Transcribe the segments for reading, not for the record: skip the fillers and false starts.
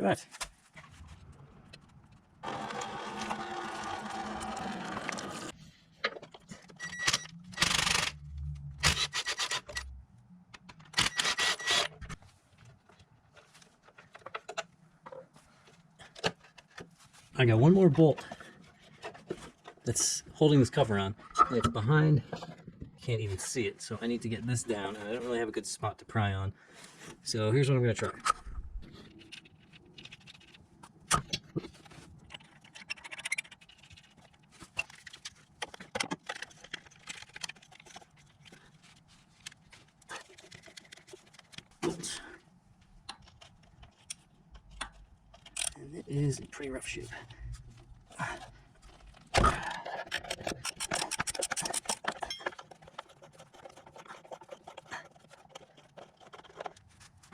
that. I got one more bolt that's holding this cover on. It's behind, can't even see it, so I need to get this down, and I don't really have a good spot to pry on. So here's what I'm going to try. And it is in pretty rough shape.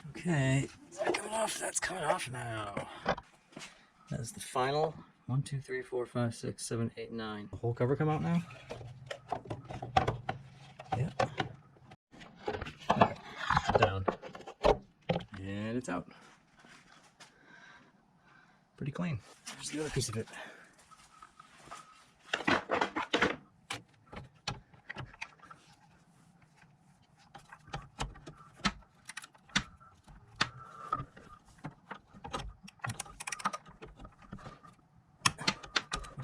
Okay, is that coming off? That's coming off now. That's the final 1, 2, 3, 4, 5, 6, 7, 8, 9. The whole cover come out now? Yeah. Alright, down. And it's out. Pretty clean. There's the other piece of it.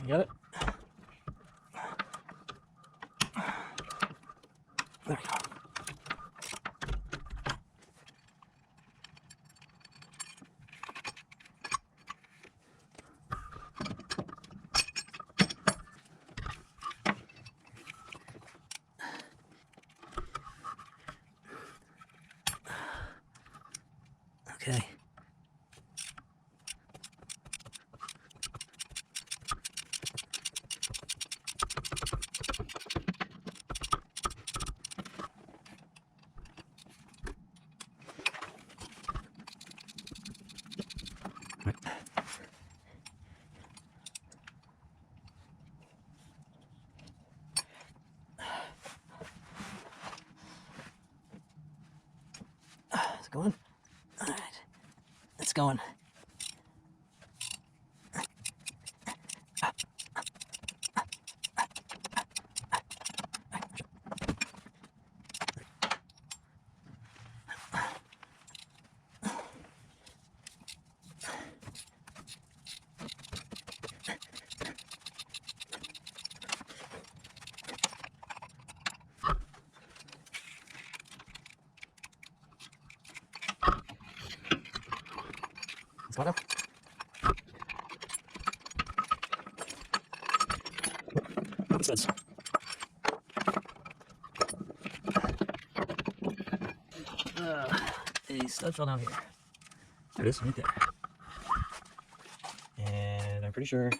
You got it? There we go. Okay. Is it going? All right, it's going. It's going up. Studs. A stud fell down here. There it is, right there. And I'm pretty sure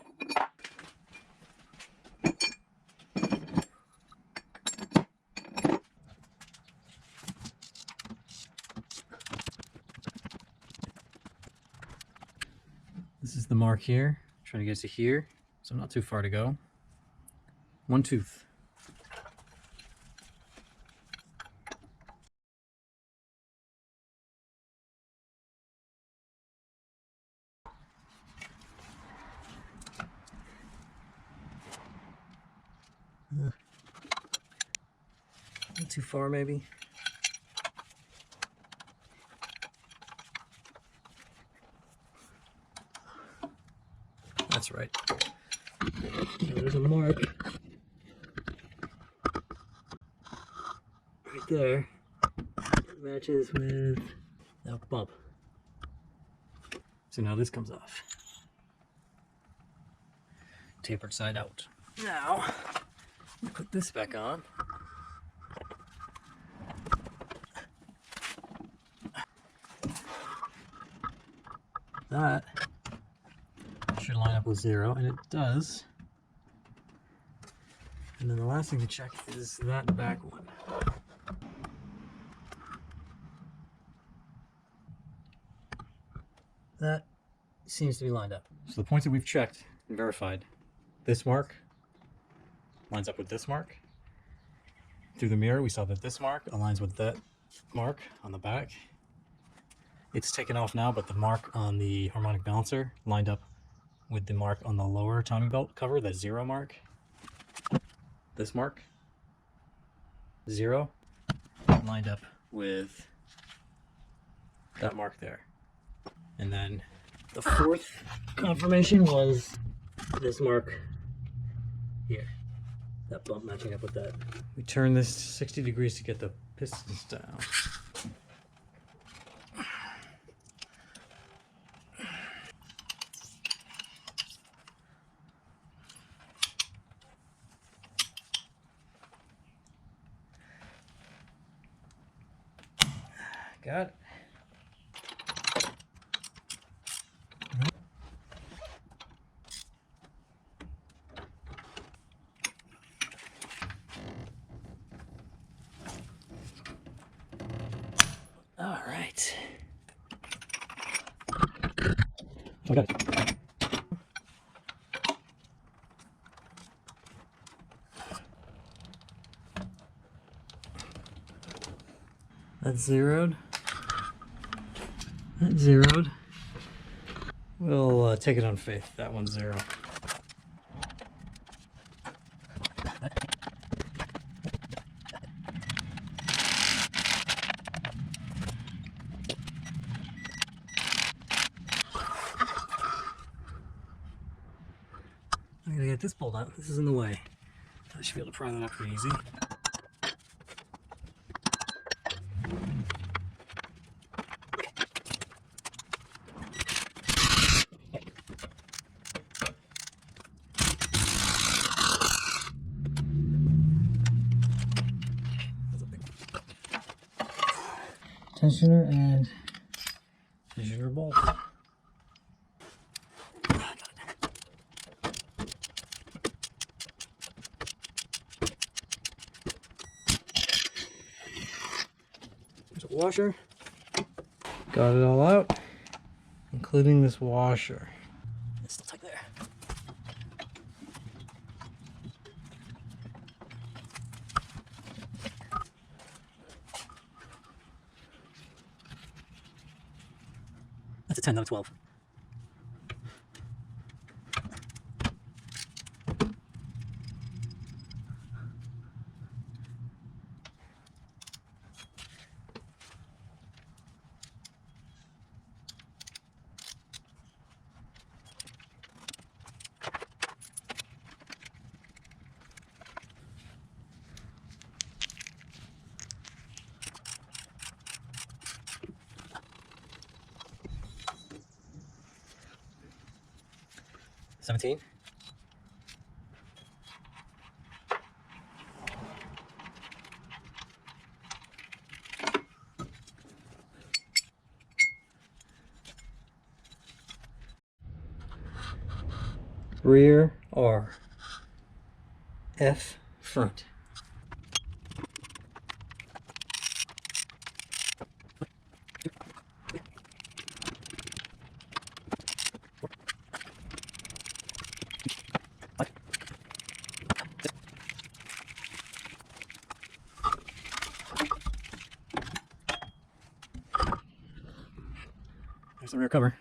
this is the mark here. I'm trying to get to here, so not too far to go. One tooth. Not too far, maybe. That's right. So there's a mark right there. It matches with that bump. So now this comes off. Tapered side out. Now, put this back on. That should line up with 0, and it does. And then the last thing to check is that back one. That seems to be lined up. So the points that we've checked and verified, this mark lines up with this mark. Through the mirror, we saw that this mark aligns with that mark on the back. It's taken off now, but the mark on the harmonic balancer lined up with the mark on the lower timing belt cover, the 0 mark. This mark, 0, lined up with that mark there. And then the fourth confirmation was this mark here. That bump matching up with that. We turn this 60 degrees to get the pistons down. Got it. All right. I got it. That's zeroed. That's zeroed. We'll take it on faith. That one's 0. I'm gonna get this pulled out. This is in the way. I should be able to pry that up pretty easy. Tensioner and tensioner bolt. There's a washer. Got it all out, including this washer. It's still tight there. That's a 10, not a 12. $17. Rear R. F front. There's the rear cover.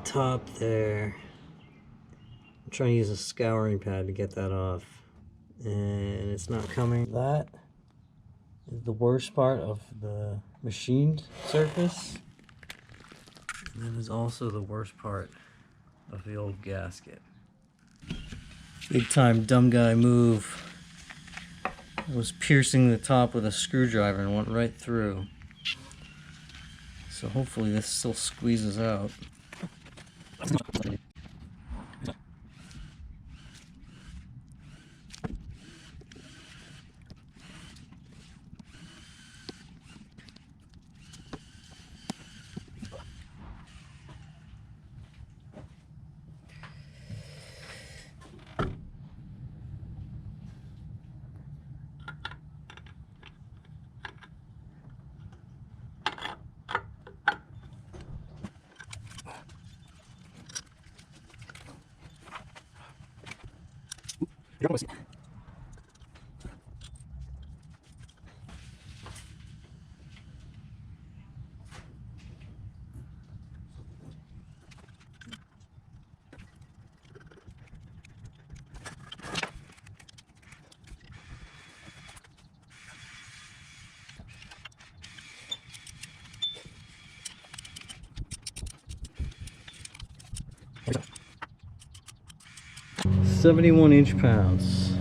top there. I'm trying to use a scouring pad to get that off, and it's not coming. That is the worst part of the machined surface. And that is also the worst part of the old gasket. Big time dumb guy move. I was piercing the top with a screwdriver and went right through. So hopefully this still squeezes out. "71 inch-pounds.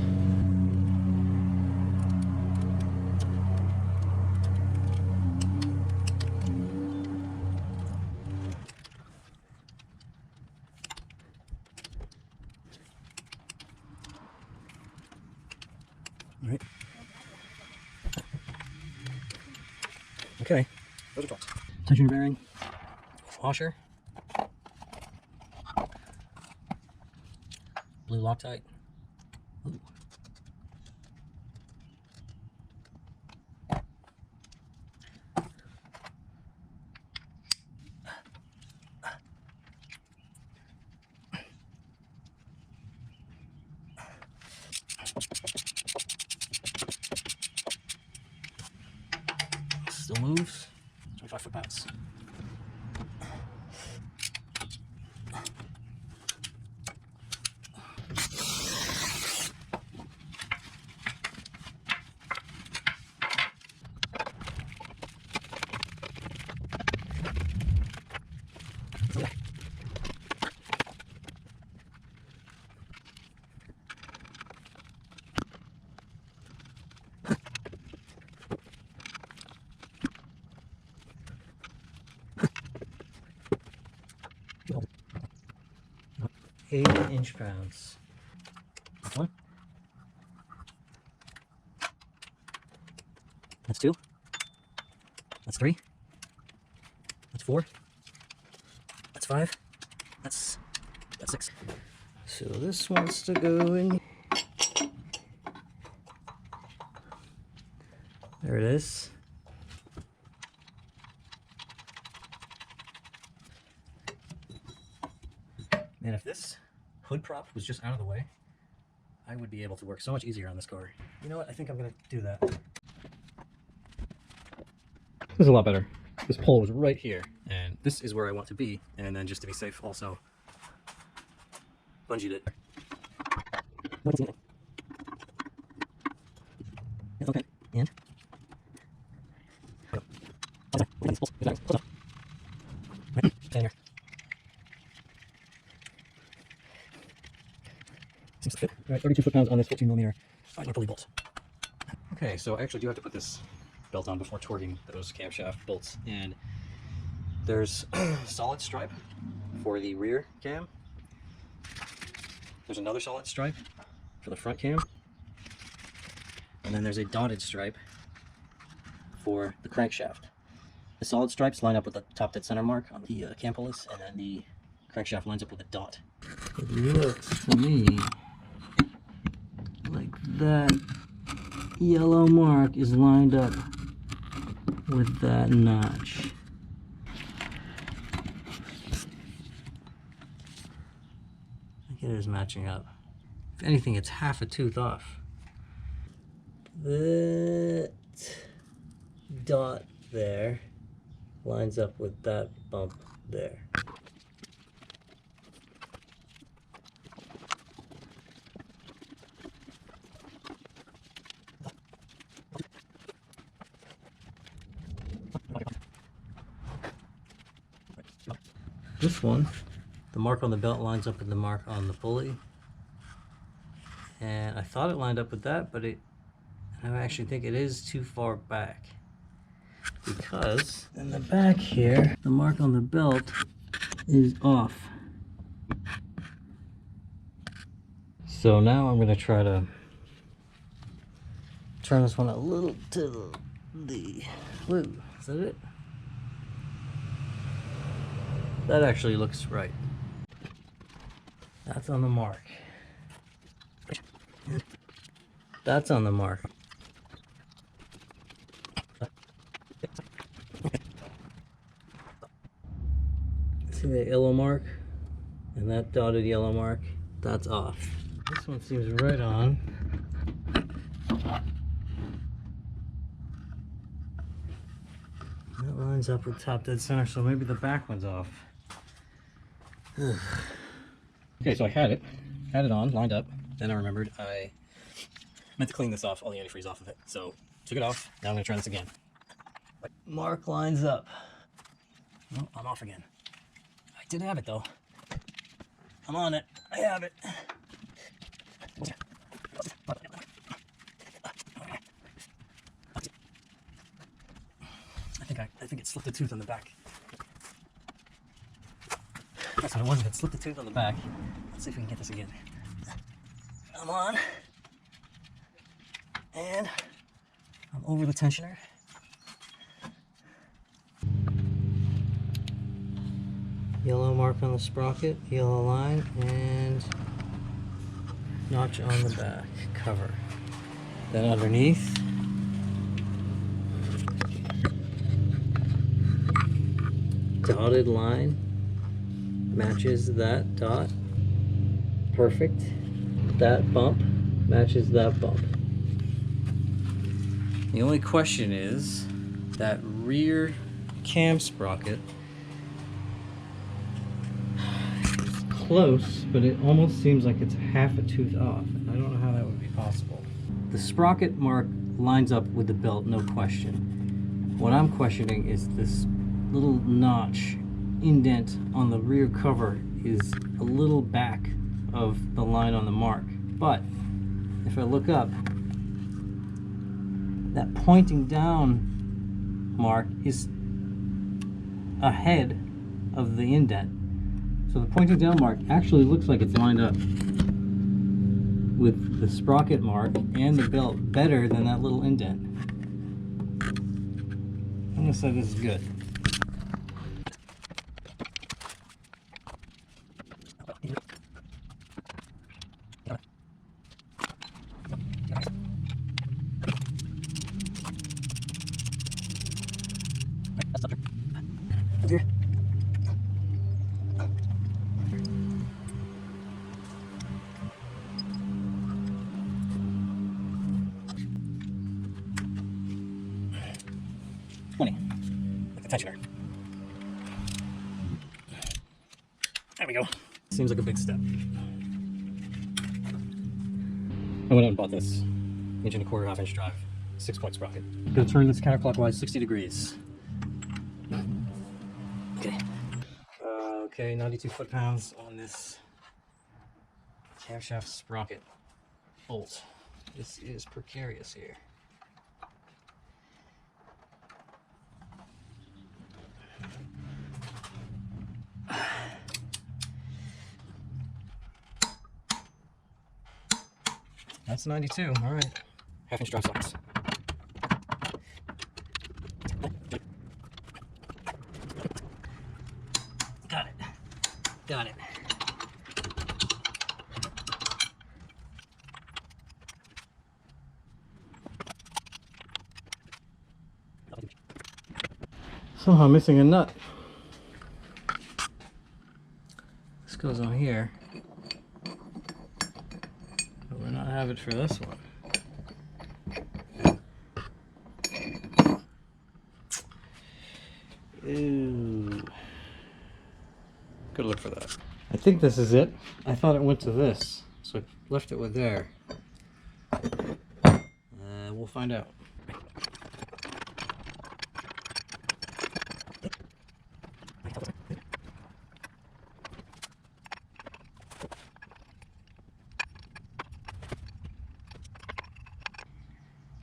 All right. Okay. Tension bearing, washer, blue Loctite. Ooh. Still moves. 25 foot-pounds. £8-inch-pounds. That's one. That's two. That's three. That's four. That's five. That's six. So this wants to go in. There it is. Man, if this hood prop was just out of the way, I would be able to work so much easier on this car. You know what? I think I'm gonna do that. This is a lot better. This pole was right here, and this is where I want to be. And then just to be safe, also bungeed it. Okay, and here. Seems to fit. All right, 32 foot-pounds on this 14mm 5 pulley bolt. Okay, so I actually do have to put this belt on before torquing those camshaft bolts, and there's solid stripe for the rear cam. There's another solid stripe for the front cam, and then there's a dotted stripe for the crankshaft. The solid stripes line up with the top dead center mark on the cam pulleys, and then the crankshaft lines up with a dot. It looks to me like that yellow mark is lined up with that notch. I think it is matching up. If anything, it's half a tooth off. That dot there lines up with that bump there. this one, the mark on the belt lines up with the mark on the pulley. And I thought it lined up with that, but I actually think it is too far back. Because in the back here, the mark on the belt is off. So now I'm going to try to turn this one a little to the... Whoa, is that it? That actually looks right. That's on the mark. That's on the mark. See that yellow mark? And that dotted yellow mark? That's off. This one seems right on. That lines up with top dead center, so maybe the back one's off. Okay, so I had it on, lined up. Then I remembered I meant to clean this off, all the antifreeze off of it. So took it off. Now I'm gonna try this again. Mark lines up. Oh, I'm off again. I did have it though. I'm on it. I have it. I think it slipped a tooth on the back. That's what it was. It slipped a tooth on the back. Let's see if we can get this again. I'm on. And I'm over the tensioner. Yellow mark on the sprocket, yellow line, and notch on the back cover. Then underneath, dotted line matches that dot. Perfect. That bump matches that bump. The only question is that rear cam sprocket. Close, but it almost seems like it's half a tooth off. I don't know how that would be possible. The sprocket mark lines up with the belt, no question. What I'm questioning is this little notch indent on the rear cover is a little back of the line on the mark. But if I look up, that pointing down mark is ahead of the indent. So the pointing down mark actually looks like it's lined up with the sprocket mark and the belt better than that little indent. I'm gonna say this is good. Here. 20, like the tensioner. There we go. Seems like a big step. I went out and bought this 1 1/4 half-inch drive, 6-point sprocket. I'm gonna turn this counterclockwise 60 degrees. Okay, 92 foot-pounds on this camshaft sprocket bolt. This is precarious here. That's 92, all right. Half-inch drive socks. Got it. Somehow missing a nut. This goes on here. But we're not having it for this one. Ooh. Gotta look for that. I think this is it. I thought it went to this, so I left it with there. We'll find out.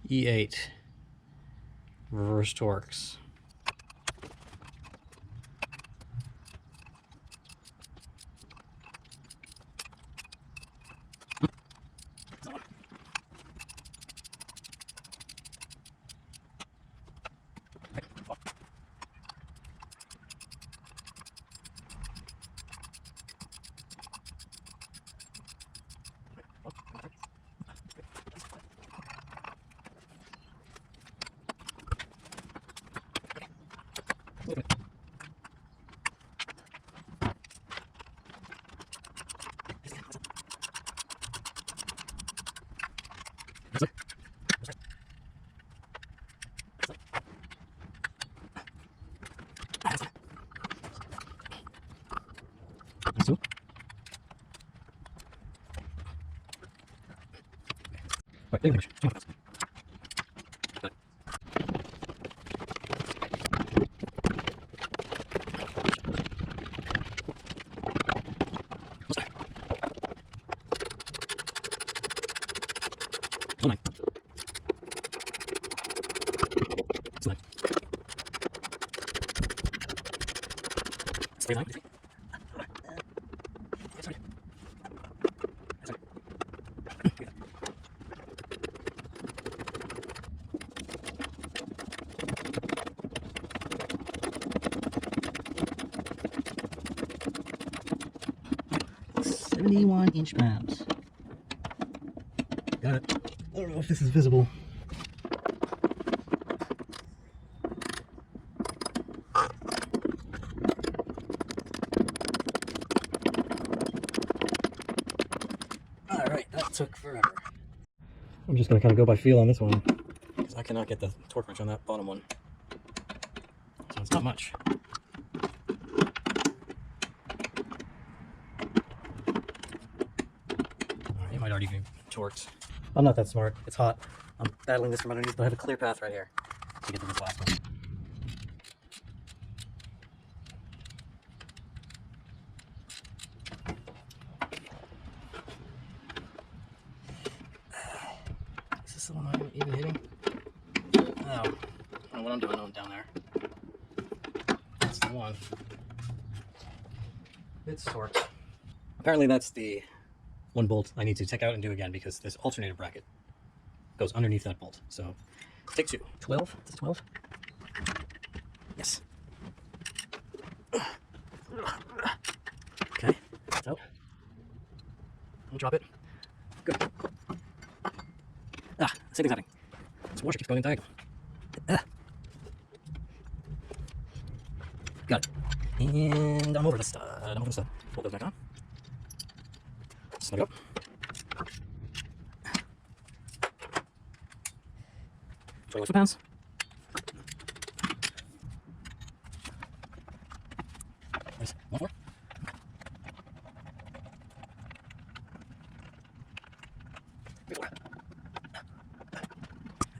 E8 reverse Torx. So. Right, thank you very much. .71" pounds. Got it. I don't know if this is visible. Alright, that took forever. I'm just going to kind of go by feel on this one, because I cannot get the torque wrench on that bottom one. So it's not much. Alright, it might already be torqued. I'm not that smart. It's hot. I'm battling this from underneath, but I have a clear path right here to get to this last one. Is this the one I'm even hitting? Oh, I don't know what I'm doing down there. That's the one. It's torqued. Apparently that's the one bolt I need to take out and do again, because this alternator bracket goes underneath that bolt. So take two. 12? Is this 12? Yes. Okay. So I'll drop it. Good. Same thing's happening. This washer keeps going diagonal. Got it. And I'm over the stud. Pull those back on. Snug up. £21. There's one more.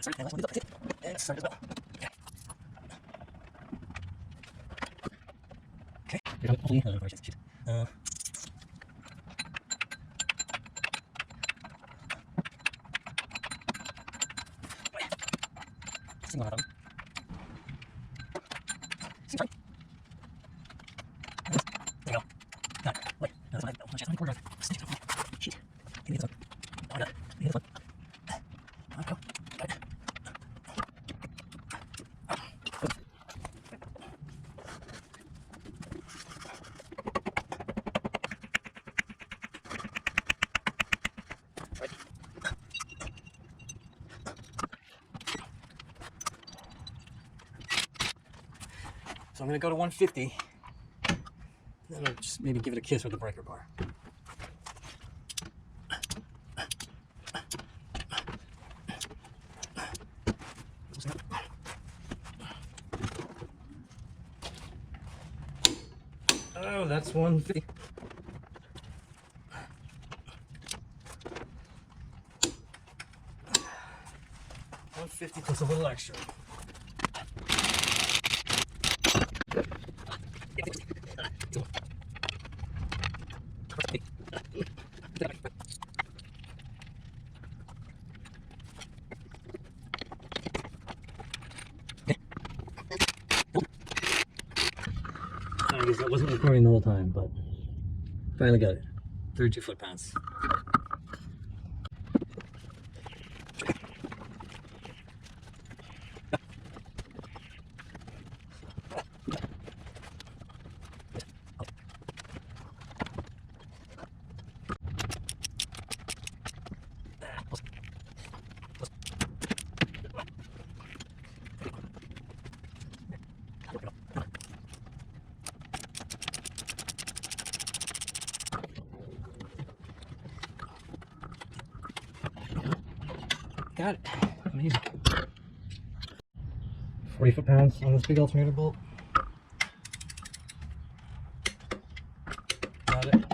Sorry, and last one is up. And start as well. Okay. Okay. Single bottom. Single. There you go. Got it. Wait, that's what I chest on the corner. Stick it on. Shit. Give me this one. Oh, I got it. Give me this one. On go. Got it. Right. So I'm going to go to 150, then I'll just maybe give it a kiss with the breaker bar. Oh, that's 150. $150 plus a little extra. snorting the whole time, but finally got it. 32 foot-pounds. Got it. Amazing. 40 foot-pounds on this big alternator bolt. Got it.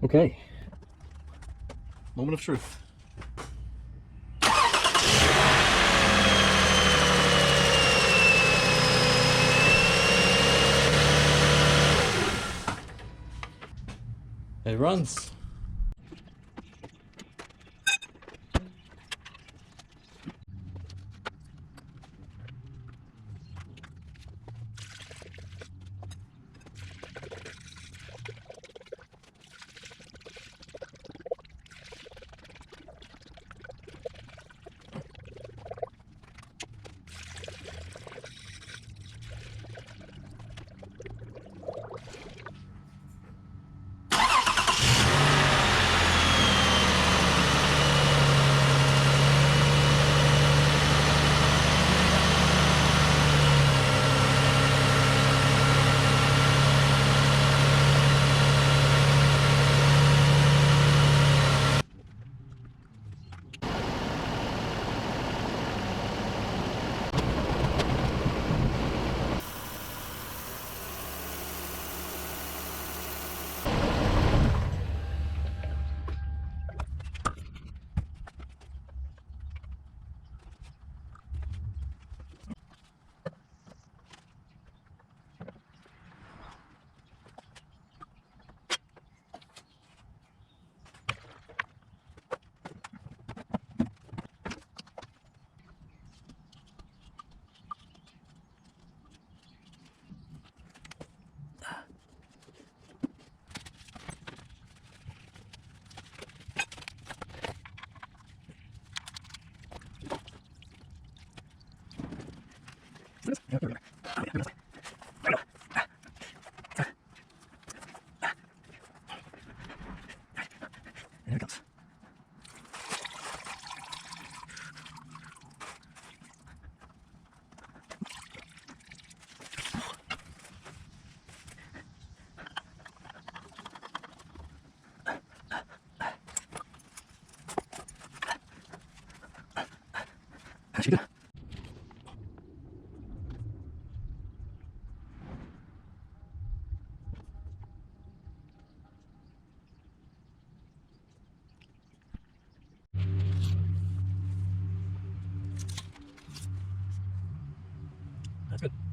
Okay. Moment of truth. It runs. There it goes. How'd you do? That's good.